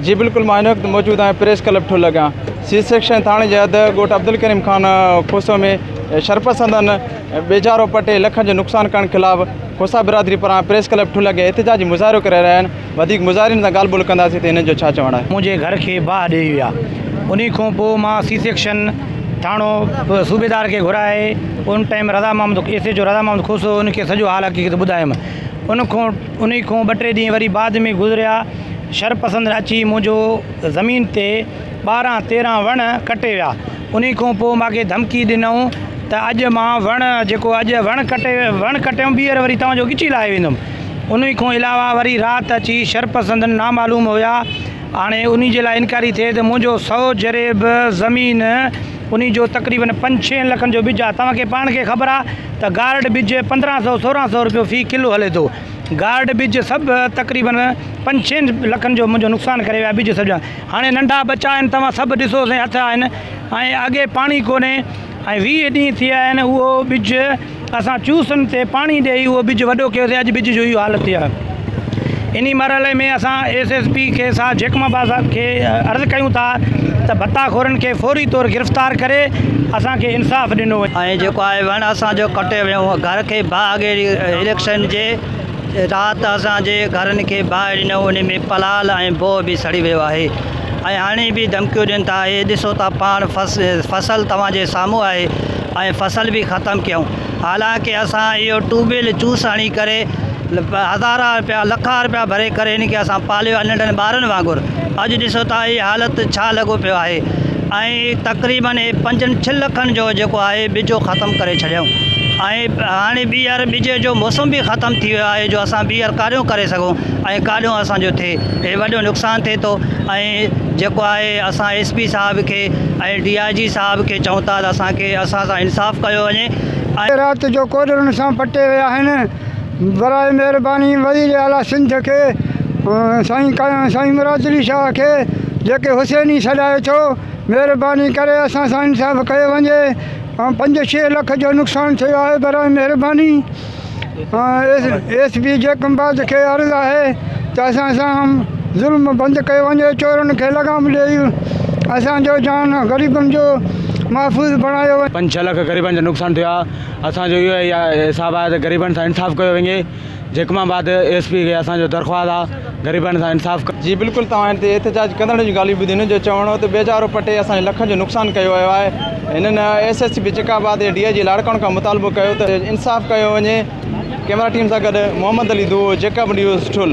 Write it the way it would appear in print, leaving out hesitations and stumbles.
जी बिल्कुल, मां हिन वक़्तु मौजूद आहियां प्रेस क्लब ठुल लॻा सी सेक्शन थाणे जे हद ॻोठ अब्दुल करीम खान खोसो में शरपसंदन बेजारो पटे लखनि जो नुक़सान करण ख़िलाफ़ खोसा बिरादरी पारां प्रेस क्लब ठुल लॻे एहतिजाजी मुज़ाहिरो करे रहिया आहिनि। वधीक मुज़ाहिरनि सां ॻाल्हि ॿोल कंदासीं त हिननि जो छा चवणु आहे। मुंहिंजे घर खे बाहि ॾेई विया, उन खां पोइ मां सी सेक्शन थाणो सूबेदार खे घुराए उन टाइम रज़ा महमद एसे जो रज़ा महमद खोसो उनखे सॼो हाल हक़ीक़त ॿुधायुमि। उन खां 2-3 ॾींहं वरी बाद में गुज़रिया, शरपसंद अची मुंहिंजो ज़मीन ते 12-13 वण कटे विया। उन खां पोइ मूंखे धमकी ॾिनऊं त अॼु मां वण कटियऊं ॿीहर वरी तव्हांजो ॻिची लाहे वेंदुमि। उन खां अलावा वरी राति अची शरपसंदन नामालूम हुया, हाणे उन जे लाइ इनक्वायरी थिए त मुंहिंजो 100 जरेब ज़मीन उन जो तक़रीबन 5-6 लखनि जो बिज आहे। तव्हांखे पाण खे ख़बर आहे त गार्ड बिज 1500-1600 रुपयो फ़ी किलो हले थो। गार्ड बिज सभु तक़रीबन 5-6 लखनि जो मुंहिंजो नुक़सानु करे विया बिज सॼा। हाणे नंढा बच्चा आहिनि, तव्हां सभु ॾिसोसि हथ आहिनि, ऐं अॻे पाणी कोन्हे, ऐं 20 ॾींहं थी विया आहिनि। उहो बिज असां चूसनि ते पाणी ॾेई उहो बिज वॾो कयोसीं, अॼु बिज जो इहो हालति आहे। इन मरहले में असां SSP खे साहब जेकमाबाद साहब खे अर्ज़ु कयूं था त भत्ताखोरनि खे फौरी तौर गिरफ़्तार करे असांखे इंसाफ़ ॾिनो वञे। ऐं जेको आहे वण असांजो कटे वियो, घर खे बाहि अॻे इलेक्शन जे राति असांजे घरनि खे बाहि ॾिनो, उन में पलाल ऐं बोह बि सड़ी वियो आहे। ऐं हाणे बि धमकियूं ॾियनि था, हे ॾिसो था पाण फसल तव्हांजे साम्हूं आहे ऐं फसल बि ख़तमु कयूं। हालांकि असां इहो ट्यूबवेल चूस हणी करे हज़ार रुपया लखा रुपया भरे करे इनखे असां पालियो आहे नंढनि ॿारनि वांगुरु। अॼु ॾिसो था इहा हालति छा लॻो पियो आहे, ऐं तक़रीबन 5-6 लखनि जो जेको आहे बिजो ख़तमु करे छॾियऊं। ऐं हाणे ॿीहर बिज जो मौसम बि ख़तमु थी वियो आहे जो असां ॿीहर काॾियो करे सघूं ऐं काॾियो असांजो थिए, हे वॾो नुक़सानु थिए थो। ऐं जेको आहे असां SP साहिब खे ऐं DIG साहिब खे चऊं था त असां सां इंसाफ़ कयो वञे। ऐं राति जो कोडरनि सां पटे विया आहिनि। बराए महिरबानी वज़ीर आला सिंध खे साईं मुरादली शाह खे जेके हुसैनी छॾाए थो, महिरबानी करे असां सां इंसाफ़ कयो वञे। 5-6 लख जो नुक़सानु थियो आहे। बराए महिरबानी SP जेकमाबाद खे अर्ज़ु आहे त असां सां ज़ुल्म बंदि कयो वञे, चोरनि खे लगाम ॾेई असांजो जान ग़रीबनि जो महफ़ूज़ बणायो वञे। 5-6 लख ग़रीबनि जो नुक़सानु थियो आहे। असांजो इहो हिसाबु आहे त ग़रीबनि सां इंसाफ़ कयो वञे। जेकमाबाद SP खे असांजो दरख़्वास्त आहे ग़रीबनि सां इंसाफ़। जी बिल्कुलु, तव्हां हिन ते एहतिजाज कंदड़ जी ॻाल्हियूं ॿुधी, हिन जो चवणो त बेजारो पटे असांजे लखनि जो नुक़सानु कयो वियो आहे। हिननि SSP जेकमाबाद ऐं DIG लाड़काउनि खां मुतालबो कयो त इंसाफ़ कयो वञे। कैमरा टीम सां गॾु मोहम्मद अली दो, जेकब न्यूज़ ठुल।